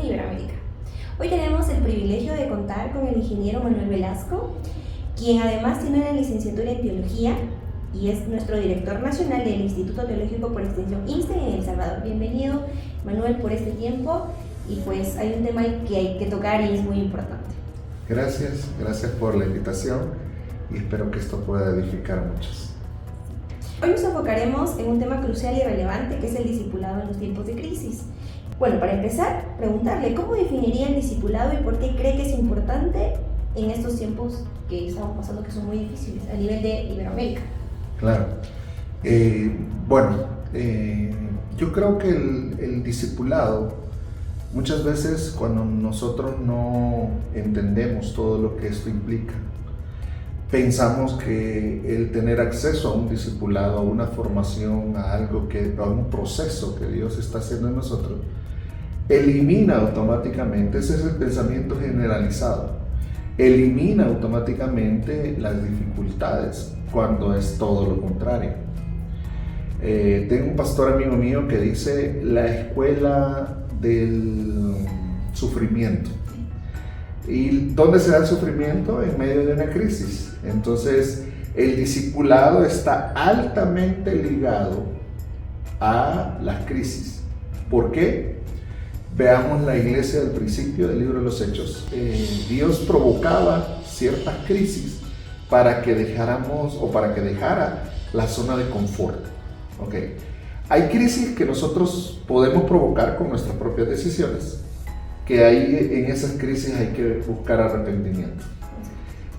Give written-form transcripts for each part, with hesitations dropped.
en Iberoamérica. Hoy tenemos el privilegio de contar con el ingeniero Manuel Velasco, quien además tiene una licenciatura en Teología y es nuestro director nacional del Instituto Teológico por Extensión INSTE en El Salvador. Bienvenido, Manuel, por este tiempo, y pues hay un tema que hay que tocar y es muy importante. Gracias por la invitación y espero que esto pueda edificar a muchos. Hoy nos enfocaremos en un tema crucial y relevante que es el discipulado en los tiempos de crisis. Bueno, para empezar, preguntarle cómo definiría el discipulado y por qué cree que es importante en estos tiempos que estamos pasando, que son muy difíciles a nivel de Iberoamérica. Claro. Yo creo que el discipulado, muchas veces cuando nosotros no entendemos todo lo que esto implica, pensamos que el tener acceso a un discipulado, a una formación, a un proceso que Dios está haciendo en nosotros, elimina automáticamente, ese es el pensamiento generalizado, elimina automáticamente las dificultades, cuando es todo lo contrario. Tengo un pastor amigo mío que dice la escuela del sufrimiento. ¿Y dónde se da el sufrimiento? En medio de una crisis. Entonces, el discipulado está altamente ligado a las crisis. ¿Por qué? Veamos la iglesia del principio del libro de los Hechos. Dios provocaba ciertas crisis para que dejara la zona de confort. ¿Okay? Hay crisis que nosotros podemos provocar con nuestras propias decisiones, que ahí en esas crisis hay que buscar arrepentimiento.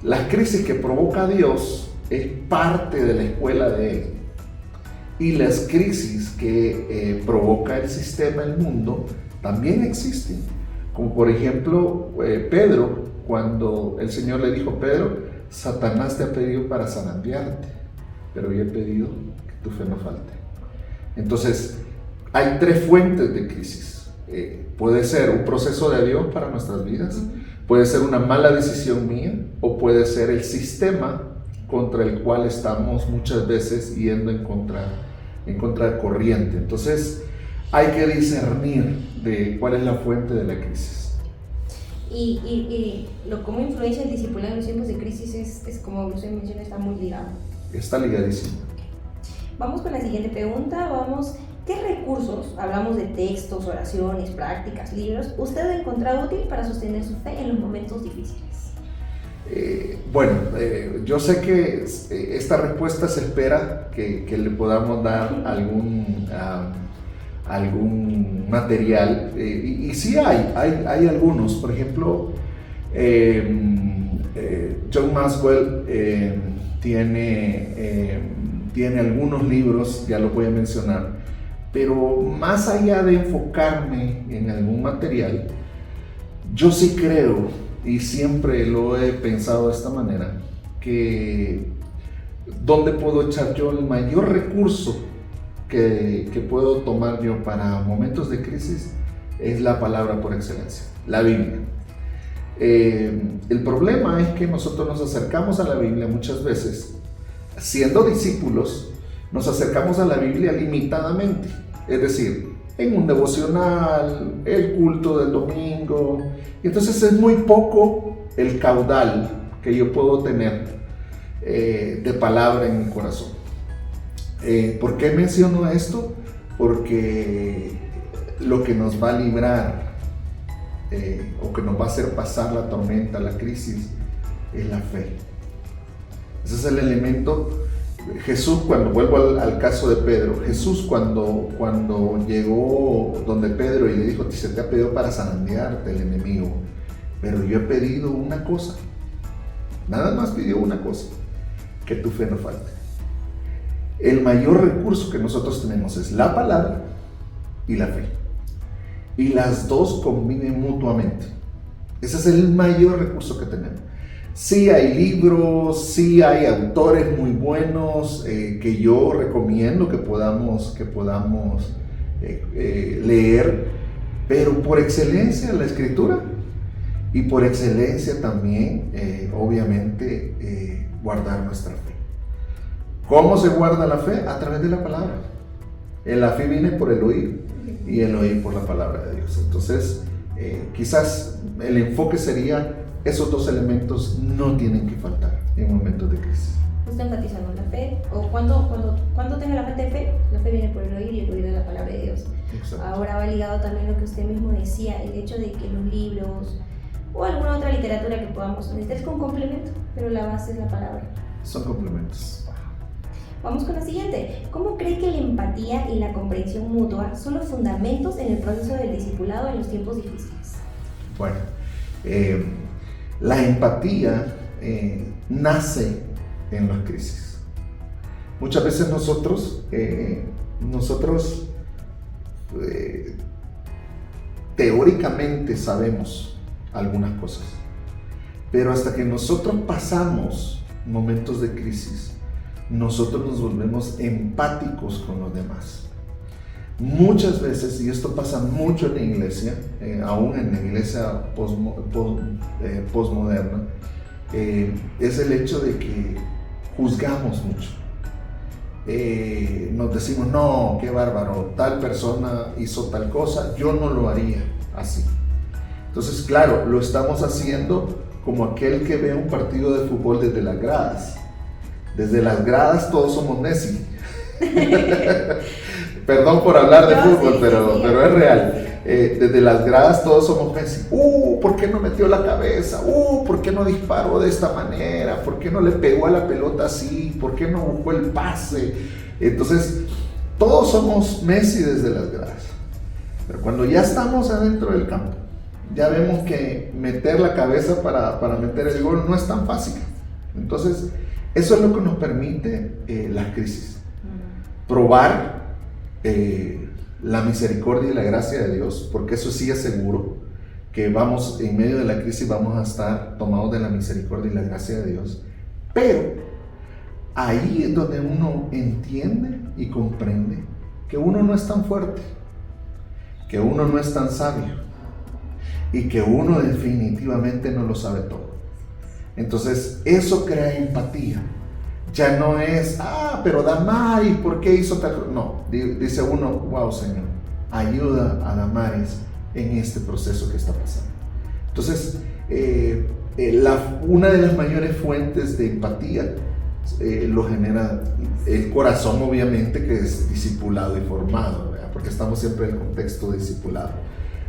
Las crisis que provoca Dios es parte de la escuela de Él. Y las crisis que provoca el sistema, el mundo, también existen. Como por ejemplo, Pedro, cuando el Señor le dijo: Pedro, Satanás te ha pedido para zarandearte, pero yo he pedido que tu fe no falte. Entonces, hay tres fuentes de crisis. Puede ser un proceso de Dios para nuestras vidas, puede ser una mala decisión mía, o puede ser el sistema contra el cual estamos muchas veces yendo en contra de corriente. Entonces, hay que discernir de cuál es la fuente de la crisis. ¿Cómo influencia el discipulado en los tiempos de crisis? Es como usted menciona, está muy ligado. Está ligadísimo. Vamos con la siguiente pregunta. ¿Qué recursos, hablamos de textos, oraciones, prácticas, libros, usted ha encontrado útil para sostener su fe en los momentos difíciles? Yo sé que esta respuesta se espera que le podamos dar algún material, y sí hay algunos. Por ejemplo, John Maxwell tiene algunos libros, ya los voy a mencionar, pero más allá de enfocarme en algún material, yo sí creo, y siempre lo he pensado de esta manera, que ¿dónde puedo echar yo el mayor recurso que puedo tomar yo para momentos de crisis? Es la palabra por excelencia, la Biblia. El problema es que nosotros nos acercamos a la Biblia muchas veces, siendo discípulos, nos acercamos a la Biblia limitadamente, es decir, en un devocional, el culto del domingo, y entonces es muy poco el caudal que yo puedo tener de palabra en mi corazón. ¿Por qué menciono esto? Porque lo que nos va a librar o que nos va a hacer pasar la tormenta, la crisis, es la fe. Ese es el elemento. Jesús, cuando vuelvo al caso de Pedro, Jesús cuando llegó donde Pedro y le dijo: se te ha pedido para zarandearte el enemigo, pero yo he pedido una cosa, nada más pidió una cosa, que tu fe no falte. El mayor recurso que nosotros tenemos es la palabra y la fe, y las dos conviven mutuamente. Ese es el mayor recurso que tenemos. Sí hay libros, sí hay autores muy buenos que yo recomiendo que podamos leer, pero por excelencia la Escritura, y por excelencia también, obviamente, guardar nuestra fe. ¿Cómo se guarda la fe? A través de la palabra. La fe viene por el oír y el oír por la palabra de Dios. Entonces, quizás el enfoque sería, esos dos elementos no tienen que faltar en momentos de crisis. Justo enfatizando la fe, o cuando tenga la fe viene por el oír y el oír de la palabra de Dios. Exacto. Ahora va ligado también lo que usted mismo decía, el hecho de que los libros o alguna otra literatura que podamos necesitar es un complemento, pero la base es la palabra. Son complementos. Vamos con la siguiente. ¿Cómo cree que la empatía y la comprensión mutua son los fundamentos en el proceso del discipulado en los tiempos difíciles? Bueno, la empatía nace en las crisis. Muchas veces nosotros teóricamente sabemos algunas cosas, pero hasta que nosotros pasamos momentos de crisis, nosotros nos volvemos empáticos con los demás. Muchas veces, y esto pasa mucho en la iglesia, aún en la iglesia postmoderna, es el hecho de que juzgamos mucho. Nos decimos, no, qué bárbaro, tal persona hizo tal cosa, yo no lo haría así. Entonces, claro, lo estamos haciendo como aquel que ve un partido de fútbol desde las gradas. Desde las gradas todos somos Messi. Perdón por hablar de fútbol, pero es real. Desde las gradas todos somos Messi. ¿Por qué no metió la cabeza? ¿Por qué no disparó de esta manera? ¿Por qué no le pegó a la pelota así? ¿Por qué no buscó el pase? Entonces, todos somos Messi desde las gradas. Pero cuando ya estamos adentro del campo, ya vemos que meter la cabeza para meter el gol no es tan fácil. Entonces, eso es lo que nos permite las crisis. Probar la misericordia y la gracia de Dios, porque eso sí es seguro, que vamos en medio de la crisis vamos a estar tomados de la misericordia y la gracia de Dios. Pero ahí es donde uno entiende y comprende que uno no es tan fuerte, que uno no es tan sabio y que uno definitivamente no lo sabe todo. Entonces eso crea empatía. Ya no es, pero Damaris, ¿por qué hizo tal cosa? No, dice uno, wow, Señor, ayuda a Damaris en este proceso que está pasando. Entonces, una de las mayores fuentes de empatía lo genera el corazón, obviamente, que es discipulado y formado, ¿verdad? Porque estamos siempre en el contexto de discipulado.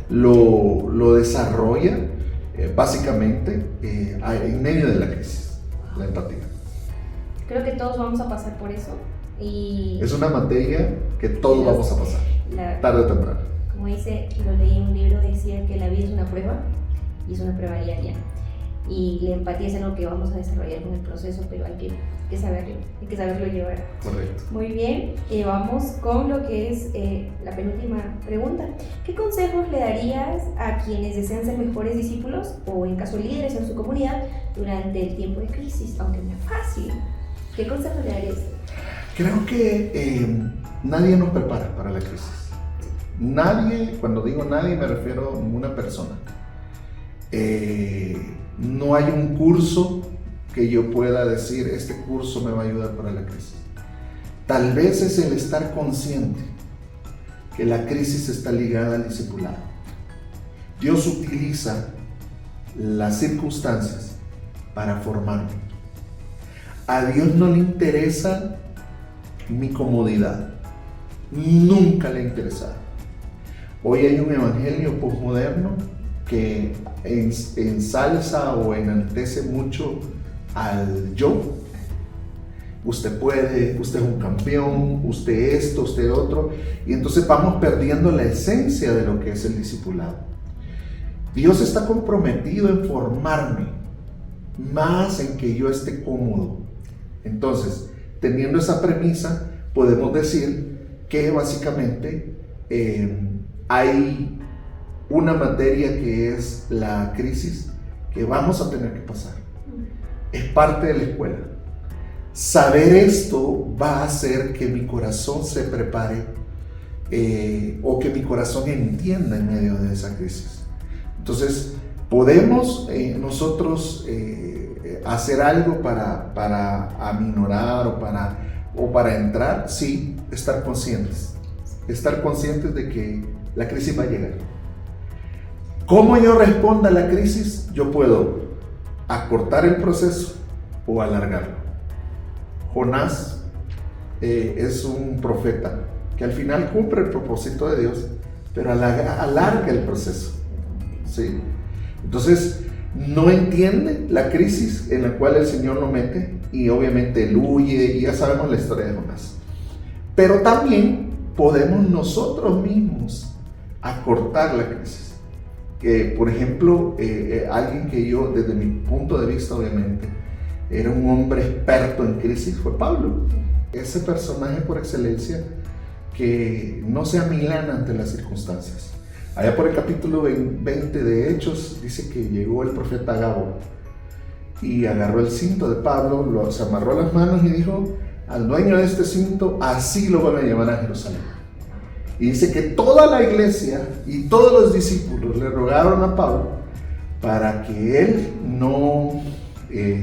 Lo desarrolla básicamente en medio de la crisis, la empatía. Creo que todos vamos a pasar por eso. Y es una materia que todos vamos a pasar, tarde o temprano. Como dice, lo leí en un libro, decía que la vida es una prueba y es una prueba diaria. Y la empatía es algo que vamos a desarrollar con el proceso, pero hay que saberlo llevar. Correcto. Muy bien, vamos con lo que es la penúltima pregunta. ¿Qué consejos le darías a quienes desean ser mejores discípulos o en caso líderes en su comunidad durante el tiempo de crisis, aunque no es fácil? ¿Qué consejos le darías? Creo que nadie nos prepara para la crisis. Nadie, cuando digo nadie me refiero a ninguna persona. No hay un curso que yo pueda decir, este curso me va a ayudar para la crisis. Tal vez es el estar consciente que la crisis está ligada al discipulado. Dios utiliza las circunstancias para formarme. A Dios no le interesa mi comodidad, nunca le ha interesado. Hoy hay un evangelio postmoderno que ensalza o enaltece mucho al yo. Usted puede, usted es un campeón, usted esto, usted otro, y entonces vamos perdiendo la esencia de lo que es el discipulado. Dios está comprometido en formarme, más en que yo esté cómodo. Entonces, teniendo esa premisa, podemos decir que básicamente hay una materia que es la crisis que vamos a tener que pasar. Es parte de la escuela. Saber esto va a hacer que mi corazón se prepare o que mi corazón entienda en medio de esa crisis. Entonces, podemos nosotros hacer algo para aminorar o para entrar, sí, estar conscientes de que la crisis va a llegar. ¿Cómo yo responda a la crisis? Yo puedo acortar el proceso o alargarlo. Jonás es un profeta que al final cumple el propósito de Dios, pero alarga el proceso. ¿Sí? Entonces, no entiende la crisis en la cual el Señor lo mete y obviamente él huye y ya sabemos la historia de Jonás. Pero también podemos nosotros mismos acortar la crisis. Por ejemplo, alguien que yo, desde mi punto de vista obviamente, era un hombre experto en crisis, fue Pablo. Ese personaje por excelencia que no se amilana ante las circunstancias. Allá por el capítulo 20 de Hechos dice que llegó el profeta Agabo y agarró el cinto de Pablo, se amarró las manos y dijo: al dueño de este cinto así lo van a llevar a Jerusalén. Y dice que toda la iglesia y todos los discípulos le rogaron a Pablo para que él no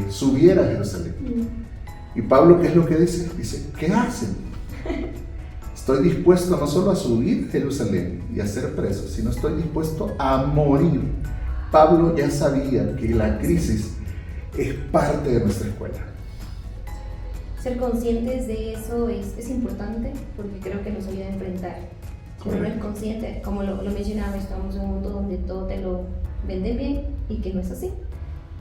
subiera a Jerusalén. Y Pablo, ¿qué es lo que dice? Dice: ¿qué hacen? Estoy dispuesto no solo a subir a Jerusalén y a ser preso, sino estoy dispuesto a morir. Pablo ya sabía que la crisis es parte de nuestra escuela. Ser conscientes de eso es importante, porque creo que nos ayuda a enfrentar. Si uno no es consciente, como lo mencionaba, estamos en un mundo donde todo te lo venden bien y que no es así.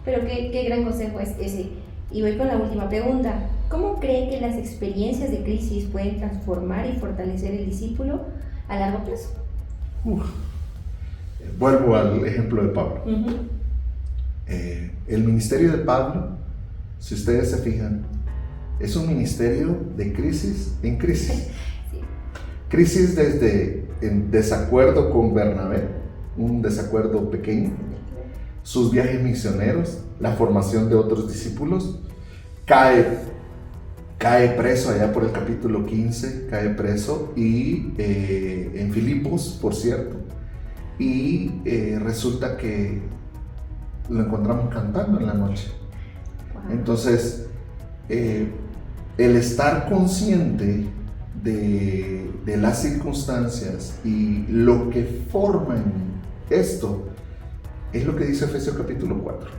Pero qué gran consejo es ese. Y voy con la última pregunta. ¿Cómo cree que las experiencias de crisis pueden transformar y fortalecer el discípulo a largo plazo? Vuelvo al ejemplo de Pablo. El ministerio de Pablo, si ustedes se fijan, es un ministerio de crisis en crisis. Sí. Crisis desde en desacuerdo con Bernabé, un desacuerdo pequeño, sus viajes misioneros, la formación de otros discípulos, cae preso allá por el capítulo 15, cae preso y en Filipos, por cierto, y resulta que lo encontramos cantando en la noche. Wow. Entonces, el estar consciente de las circunstancias y lo que forman esto es lo que dice Efesios capítulo 4,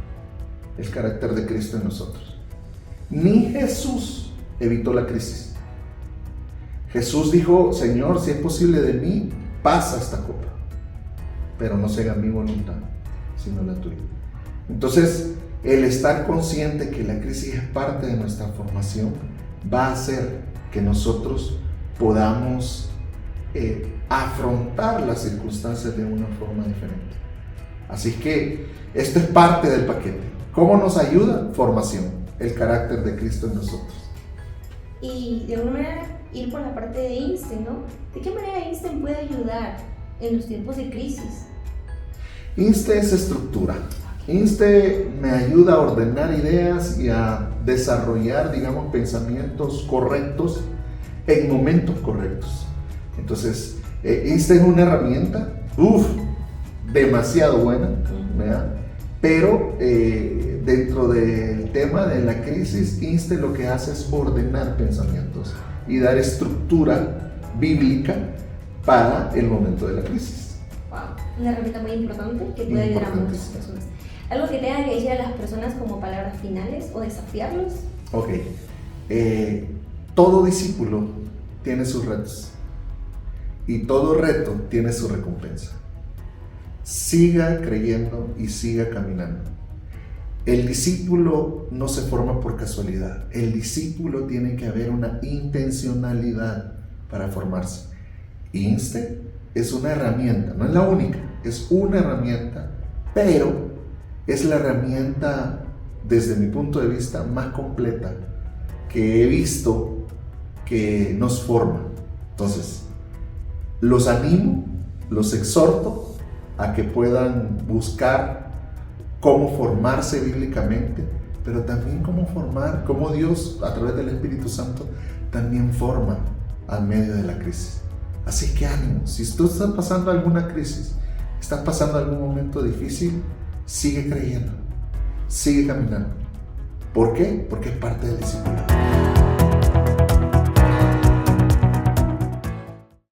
el carácter de Cristo en nosotros. Ni Jesús evitó la crisis. Jesús dijo: Señor, si es posible de mí, pasa esta copa, pero no se haga mi voluntad, sino la tuya. Entonces, el estar consciente que la crisis es parte de nuestra formación va a hacer que nosotros podamos afrontar las circunstancias de una forma diferente. Así que esto es parte del paquete. ¿Cómo nos ayuda? Formación, el carácter de Cristo en nosotros. Y de alguna manera ir por la parte de Einstein, ¿no? ¿De qué manera Einstein puede ayudar en los tiempos de crisis? Einstein es estructura. Einstein me ayuda a ordenar ideas y a desarrollar, digamos, pensamientos correctos en momentos correctos. Entonces, Einstein es una herramienta, demasiado buena, ¿verdad? Pero dentro del tema de la crisis, Einstein lo que hace es ordenar pensamientos y dar estructura bíblica para el momento de la crisis. Wow, una herramienta muy importante que puede ayudar a muchas personas. ¿Algo que tengan que decir a las personas como palabras finales o desafiarlos? Ok, todo discípulo tiene sus retos y todo reto tiene su recompensa. Siga creyendo y siga caminando. El discípulo no se forma por casualidad. El discípulo tiene que haber una intencionalidad para formarse. Einstein es una herramienta, no es la única, es una herramienta, pero es la herramienta, desde mi punto de vista, más completa que he visto que nos forma. Entonces, los animo, los exhorto a que puedan buscar cómo formarse bíblicamente, pero también cómo Dios, a través del Espíritu Santo, también forma al medio de la crisis. Así que ánimo, si tú estás pasando alguna crisis, estás pasando algún momento difícil, sigue creyendo, sigue caminando. ¿Por qué? Porque es parte del discipulado.